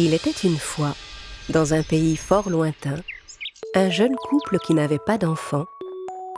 Il était une fois, dans un pays fort lointain, un jeune couple qui n'avait pas d'enfant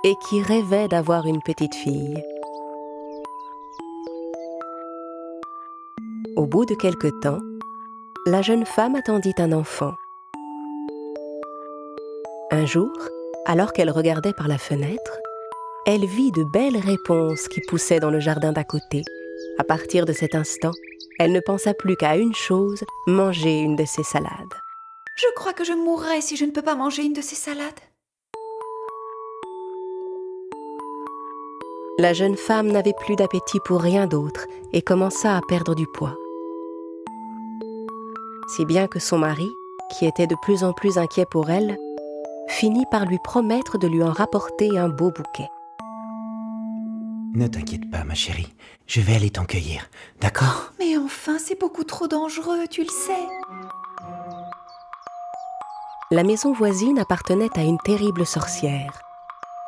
et qui rêvait d'avoir une petite fille. Au bout de quelque temps, la jeune femme attendit un enfant. Un jour, alors qu'elle regardait par la fenêtre, elle vit de belles réponses qui poussaient dans le jardin d'à côté. À partir de cet instant, elle ne pensa plus qu'à une chose, manger une de ces salades. Je crois que je mourrai si je ne peux pas manger une de ces salades. La jeune femme n'avait plus d'appétit pour rien d'autre et commença à perdre du poids. Si bien que son mari, qui était de plus en plus inquiet pour elle, finit par lui promettre de lui en rapporter un beau bouquet. Ne t'inquiète pas, ma chérie. Je vais aller t'en cueillir, d'accord ? Mais enfin, c'est beaucoup trop dangereux, tu le sais. La maison voisine appartenait à une terrible sorcière,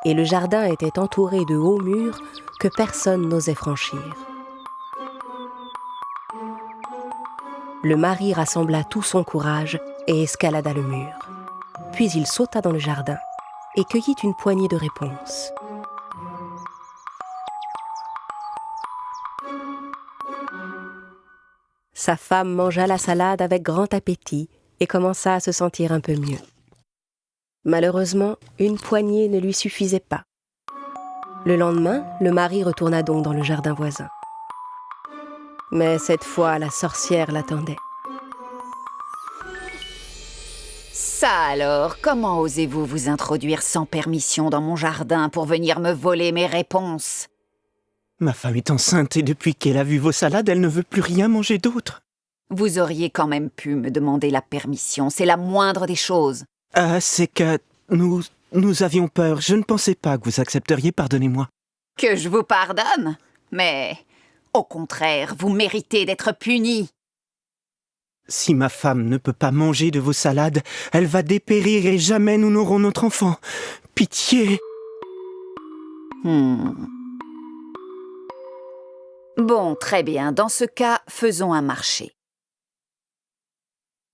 et le jardin était entouré de hauts murs que personne n'osait franchir. Le mari rassembla tout son courage et escalada le mur. Puis il sauta dans le jardin et cueillit une poignée de réponses. Sa femme mangea la salade avec grand appétit et commença à se sentir un peu mieux. Malheureusement, une poignée ne lui suffisait pas. Le lendemain, le mari retourna donc dans le jardin voisin. Mais cette fois, la sorcière l'attendait. Ça alors, comment osez-vous vous introduire sans permission dans mon jardin pour venir me voler mes réponses ? Ma femme est enceinte et depuis qu'elle a vu vos salades, elle ne veut plus rien manger d'autre. Vous auriez quand même pu me demander la permission, c'est la moindre des choses. C'est que nous avions peur. Je ne pensais pas que vous accepteriez, pardonnez-moi. Que je vous pardonne ? Mais, au contraire, vous méritez d'être puni. Si ma femme ne peut pas manger de vos salades, elle va dépérir et jamais nous n'aurons notre enfant. Pitié ! Bon, très bien. Dans ce cas, faisons un marché.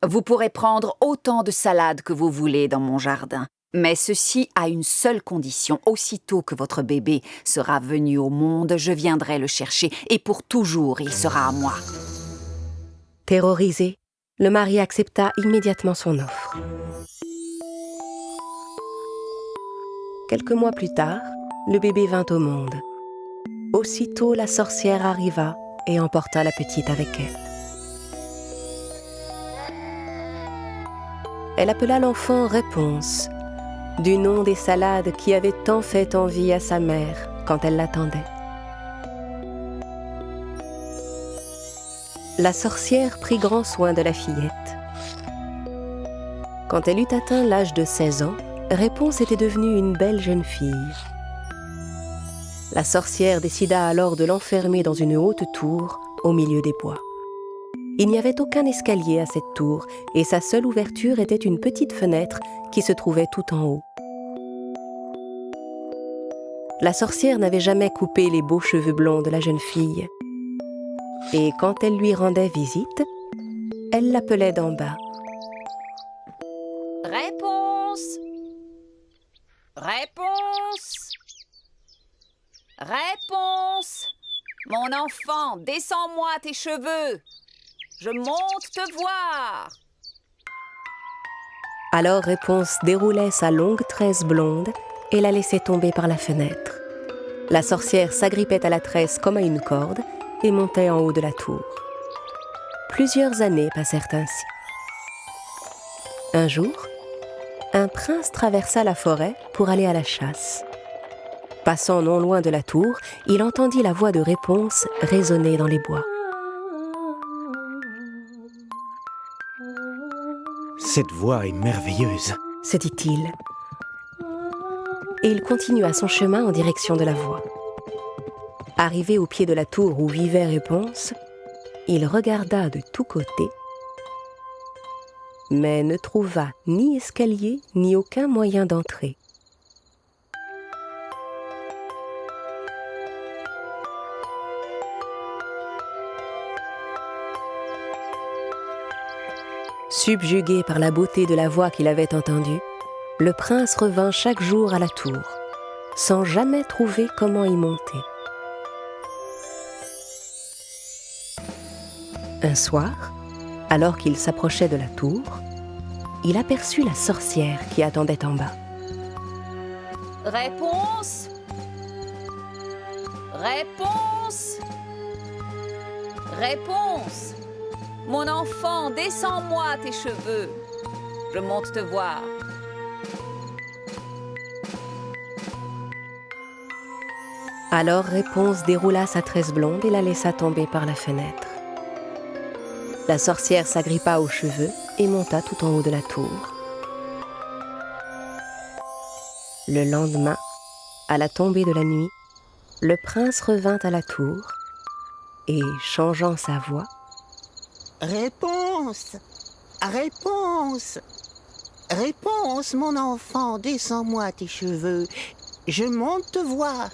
Vous pourrez prendre autant de salades que vous voulez dans mon jardin, mais ceci à une seule condition. Aussitôt que votre bébé sera venu au monde, je viendrai le chercher et pour toujours, il sera à moi. Terrorisé, le mari accepta immédiatement son offre. Quelques mois plus tard, le bébé vint au monde. Aussitôt, la sorcière arriva et emporta la petite avec elle. Elle appela l'enfant Réponse, du nom des salades qui avaient tant fait envie à sa mère quand elle l'attendait. La sorcière prit grand soin de la fillette. Quand elle eut atteint l'âge de 16 ans, Réponse était devenue une belle jeune fille. La sorcière décida alors de l'enfermer dans une haute tour au milieu des bois. Il n'y avait aucun escalier à cette tour et sa seule ouverture était une petite fenêtre qui se trouvait tout en haut. La sorcière n'avait jamais coupé les beaux cheveux blonds de la jeune fille. Et quand elle lui rendait visite, elle l'appelait d'en bas. Réponse ! Réponse ! Réponse ! Mon enfant, descends-moi tes cheveux. Je monte te voir. Alors Réponse déroulait sa longue tresse blonde et la laissait tomber par la fenêtre. La sorcière s'agrippait à la tresse comme à une corde et montait en haut de la tour. Plusieurs années passèrent ainsi. Un jour, un prince traversa la forêt pour aller à la chasse. Passant non loin de la tour, il entendit la voix de Réponse résonner dans les bois. Cette voix est merveilleuse, se dit-il. Et il continua son chemin en direction de la voix. Arrivé au pied de la tour où vivait Réponse, il regarda de tous côtés, mais ne trouva ni escalier ni aucun moyen d'entrer. Subjugué par la beauté de la voix qu'il avait entendue, le prince revint chaque jour à la tour, sans jamais trouver comment y monter. Un soir, alors qu'il s'approchait de la tour, il aperçut la sorcière qui attendait en bas. Réponse! Réponse! Réponse! Mon enfant, descends-moi tes cheveux. Je monte te voir. Alors Réponse déroula sa tresse blonde et la laissa tomber par la fenêtre. La sorcière s'agrippa aux cheveux et monta tout en haut de la tour. Le lendemain, à la tombée de la nuit, le prince revint à la tour et, changeant sa voix, « Réponse! Réponse! Réponse, mon enfant, descends-moi tes cheveux. Je monte te voir. »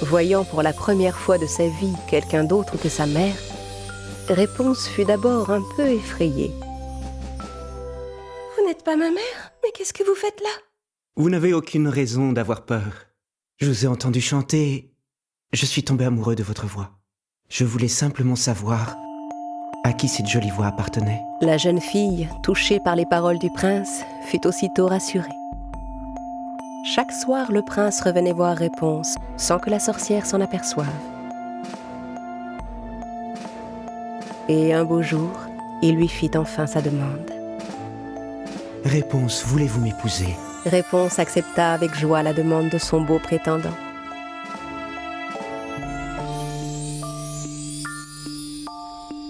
Voyant pour la première fois de sa vie quelqu'un d'autre que sa mère, Réponse fut d'abord un peu effrayée. « Vous n'êtes pas ma mère? Mais qu'est-ce que vous faites là ?» Vous n'avez aucune raison d'avoir peur. Je vous ai entendu chanter. Je suis tombé amoureux de votre voix. Je voulais simplement savoir à qui cette jolie voix appartenait. La jeune fille, touchée par les paroles du prince, fut aussitôt rassurée. Chaque soir, le prince revenait voir Réponse, sans que la sorcière s'en aperçoive. Et un beau jour, il lui fit enfin sa demande. Réponse, voulez-vous m'épouser? Réponse accepta avec joie la demande de son beau prétendant.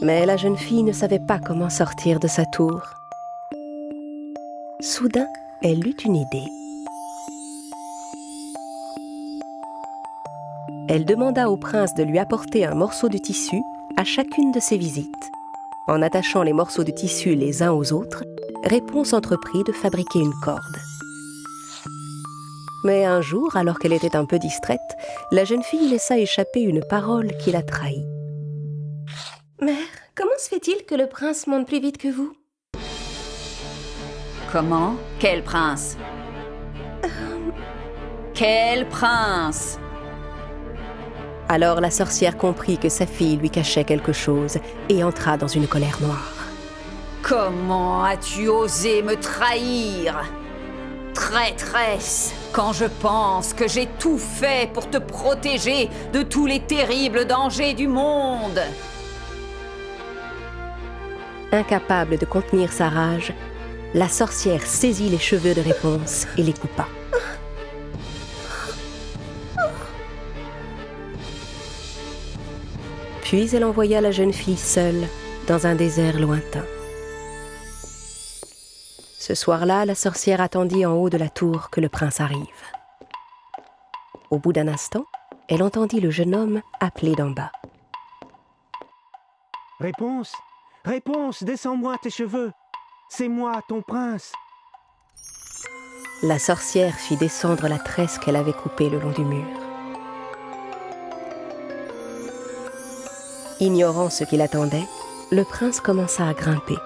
Mais la jeune fille ne savait pas comment sortir de sa tour. Soudain, elle eut une idée. Elle demanda au prince de lui apporter un morceau de tissu à chacune de ses visites. En attachant les morceaux de tissu les uns aux autres, Réponse entreprit de fabriquer une corde. Mais un jour, alors qu'elle était un peu distraite, la jeune fille laissa échapper une parole qui la trahit. « Mère, comment se fait-il que le prince monte plus vite que vous ?» Comment? Quel prince? Quel prince? Alors la sorcière comprit que sa fille lui cachait quelque chose et entra dans une colère noire. Comment as-tu osé me trahir? Traîtresse, quand je pense que j'ai tout fait pour te protéger de tous les terribles dangers du monde. Incapable de contenir sa rage, la sorcière saisit les cheveux de Réponse et les coupa. Puis elle envoya la jeune fille seule dans un désert lointain. Ce soir-là, la sorcière attendit en haut de la tour que le prince arrive. Au bout d'un instant, elle entendit le jeune homme appeler d'en bas. « Réponse! Réponse, descends-moi tes cheveux! C'est moi, ton prince! » La sorcière fit descendre la tresse qu'elle avait coupée le long du mur. Ignorant ce qui l'attendait, le prince commença à grimper.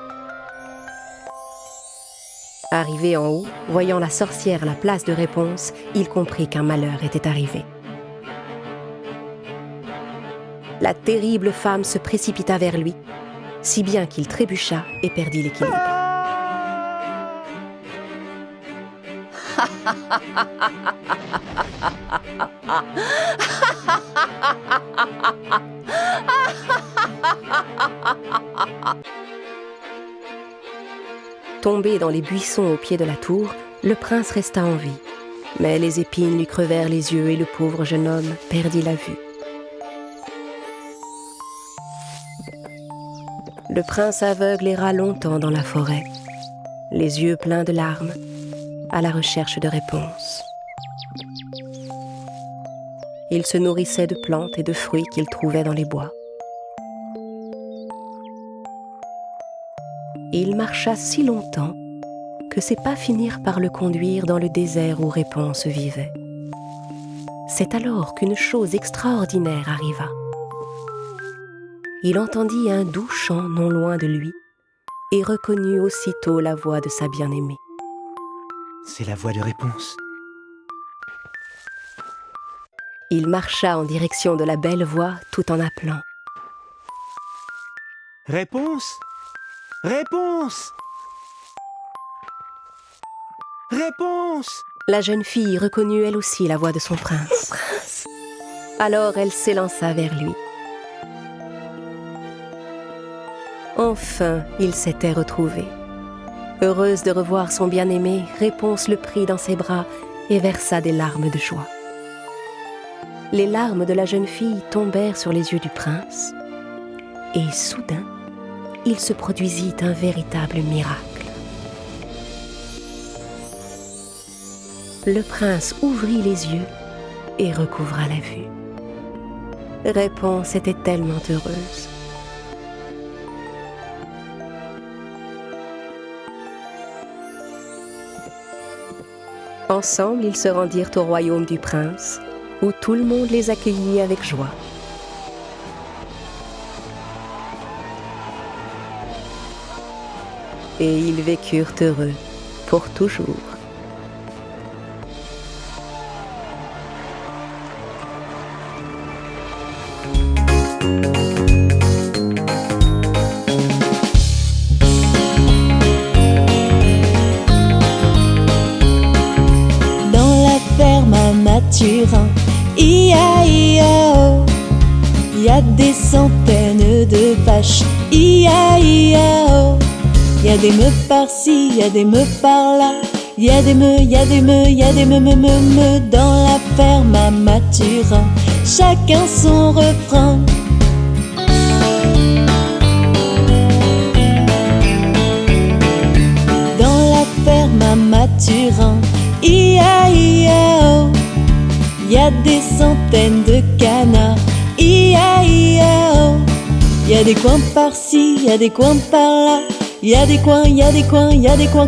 Arrivé en haut, voyant la sorcière à la place de Réponse, il comprit qu'un malheur était arrivé. La terrible femme se précipita vers lui, si bien qu'il trébucha et perdit l'équilibre. Tombé dans les buissons au pied de la tour, le prince resta en vie. Mais les épines lui crevèrent les yeux et le pauvre jeune homme perdit la vue. Le prince aveugle erra longtemps dans la forêt, les yeux pleins de larmes, à la recherche de réponses. Il se nourrissait de plantes et de fruits qu'il trouvait dans les bois. Il marcha si longtemps que ses pas finirent par le conduire dans le désert où Réponse vivait. C'est alors qu'une chose extraordinaire arriva. Il entendit un doux chant non loin de lui et reconnut aussitôt la voix de sa bien-aimée. C'est la voix de Réponse. Il marcha en direction de la belle voix tout en appelant. Réponse! Réponse! Réponse! La jeune fille reconnut elle aussi la voix de son prince. Alors elle s'élança vers lui. Enfin, ils s'étaient retrouvés. Heureuse de revoir son bien-aimé, Réponse le prit dans ses bras et versa des larmes de joie. Les larmes de la jeune fille tombèrent sur les yeux du prince, et soudain, il se produisit un véritable miracle. Le prince ouvrit les yeux et recouvra la vue. Réponse était tellement heureuse. Ensemble, ils se rendirent au royaume du prince, où tout le monde les accueillit avec joie. Et ils vécurent heureux pour toujours. Mathurin, ia-ia-o. Y a des centaines de vaches, ia-ia-o. Y a des meufs par-ci, y a des meufs par-là. Y a des me, y a des me, y a des me dans la ferme à Mathurin. Chacun son refrain. Dans la ferme à Mathurin, ia-ia-o. Y a des centaines de canards, ia-ia-o. Y a des coins par-ci, y a des coins par-là. Y a des coins, y a des coins, y a des coins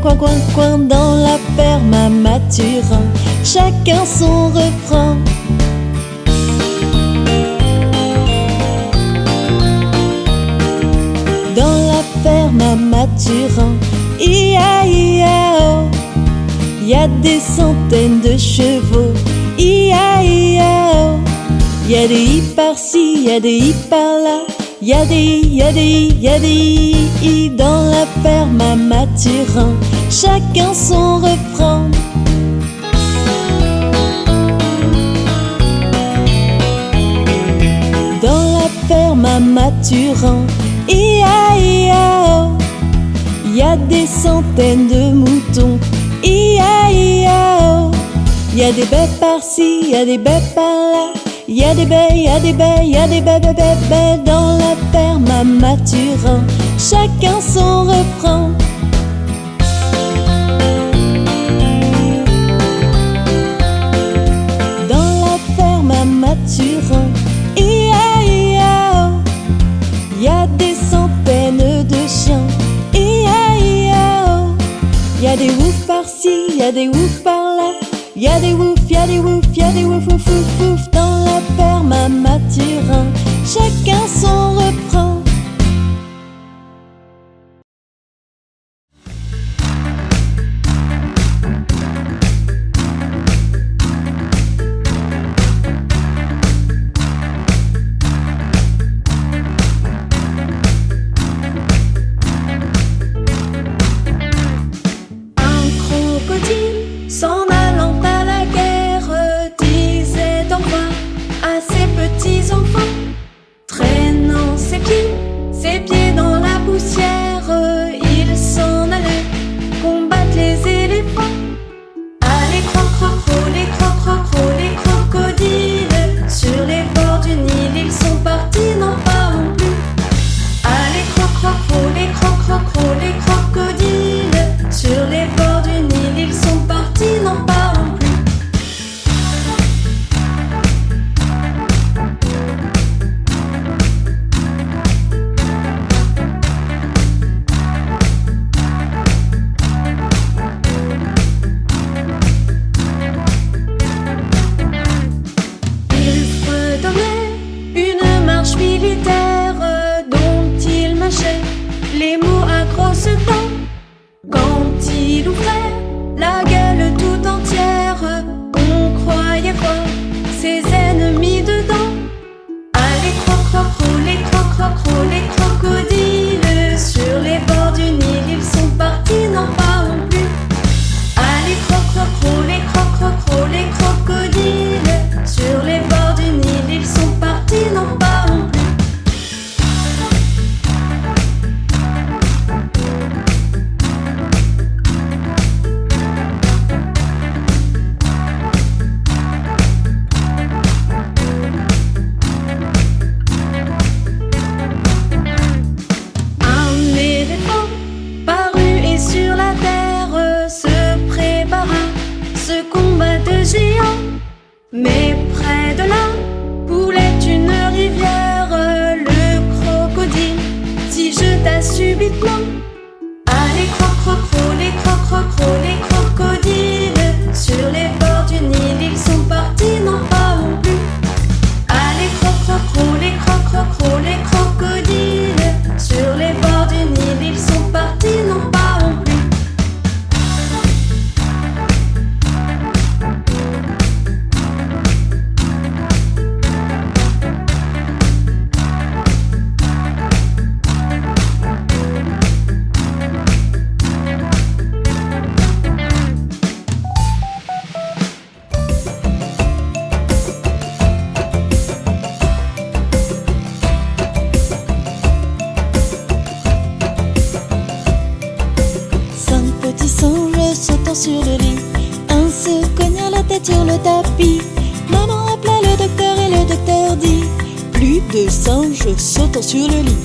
dans la ferme à Mathurin. Chacun son refrain. Dans la ferme à Mathurin, ia-ia-o. Y a des centaines de chevaux, ia-ia-o. Y a des i par-ci, y a des i par-là. Y a des i, y a des i, y a des i dans la ferme à Mathurin. Chacun son refrain. Dans la ferme à Mathurin, ia-ia-o. Y a des centaines de moutons, ia-ia-o. Y a des baies par-ci, y a des baies par-là. Y a des baies, y a des baies, y a des baies dans la ferme à Mathurin. Chacun son refrain. Dans la ferme à Mathurin, ia-ia-o. Y a des centaines de chiens, ia-ia-o. Y a des oufs par-ci, y a des oufs par-là. Y a des oufs, y a des oufs, y a des ouf, ouf, ouf, ouf dans la ferme à Mathurin. Chacun son refrain. petit loup frère, la gueule tout entière. On croyait voir ses ennemis dedans. Allez, croc-croc-cro, les croc-croc-cro, les crocodiles. Sur les bords du Nil, ils sont partis, n'en parlons plus. Allez, croc-croc-cro, les croc-croc-cro, les crocodiles. Sur les bords du Nil, ils sont partis, n'en parlons plus. Un éléphant parut et sur la terre se prépara ce combat de géants. Mais près de là coulait une rivière. Le crocodile s'y jeta subitement. Allez, croc-croc-cro, les croc-croc-cro, les crocodiles. Sur les bords du Nil, ils sont partis, n'en parlons plus. Allez, croc-croc-cro, les croc-croc-cro, les crocodiles. Sur les bords du Nil, ils sont partis, n'en parlons plus. Cinq petits singes sautant sur le lit, un se cogna la tête sur le tapis. Maman appela le docteur et le docteur dit: plus de singes sautant sur le lit.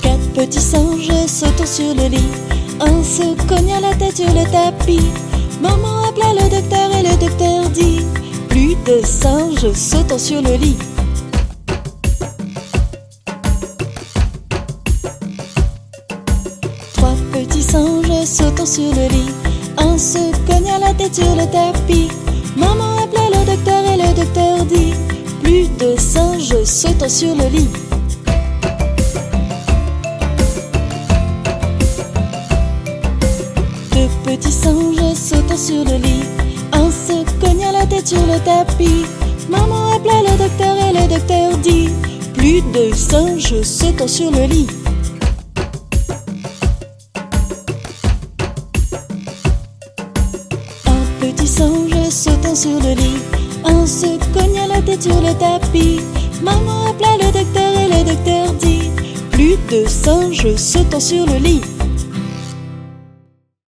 Quatre petits singes sautant sur le lit, un se cogna la tête sur le tapis. Maman appela le docteur et le docteur dit: plus de singes sautant sur le lit. Trois petits singes sautant sur le lit, un se cogna la tête sur le tapis. Maman appela le docteur et le docteur dit: plus de singes sautant sur le lit. Deux petits singes sautant sur le lit, un se cogna la tête sur le tapis. Maman appela le docteur et le docteur dit: plus de singes sautant sur le lit. Un petit singe sautant sur le lit, un se cogna la tête sur le tapis. Maman appela le docteur et le docteur dit: plus de singes sautant sur le lit.